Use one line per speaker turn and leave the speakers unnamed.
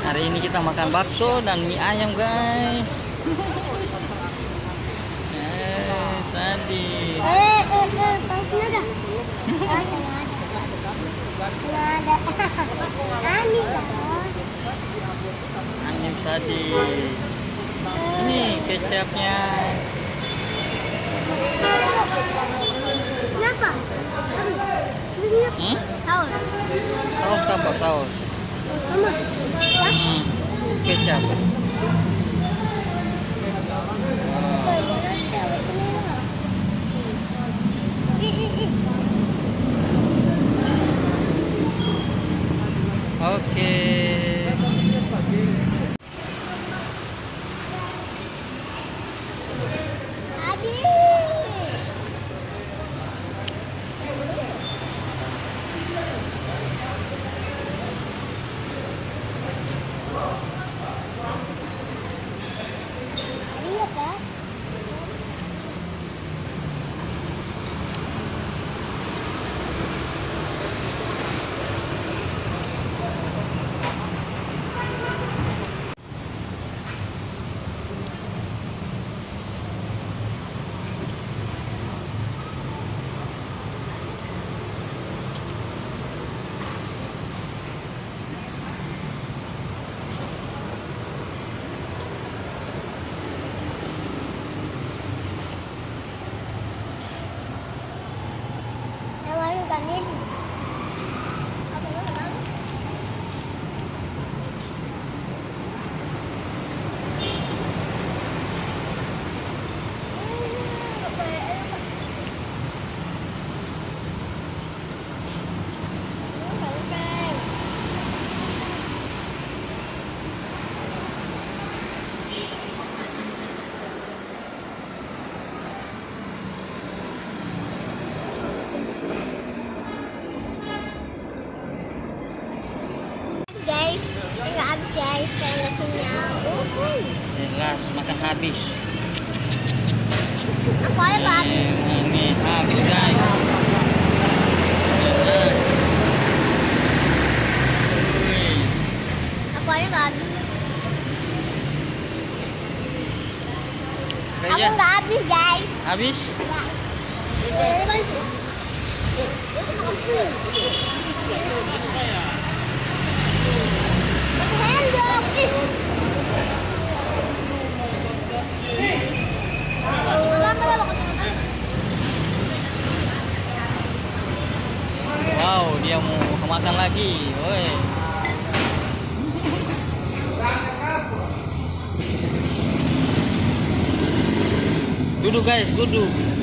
Hari ini kita makan bakso dan mie ayam, guys. Sadis.
Baksonya dah. Ada.
Anyam sadis. Ini kecapnya.
Kenapa? Saus.
Saus apa saus?
Mama.
Kecap. Oke.
Iya, Pas. Namanya Daniel. Guys, nggak habis guys, saya udah kenyang.
Jelas makan habis.
Aku aja nggak habis.
Ini habis, guys. Jelas. Wih.
Aku aja nggak habis. Aku
Kayaknya
nggak habis guys.
habis.
Nggak. Pakai sendok.
Wow, dia mau makan lagi. Woi. Duduk, guys, duduk.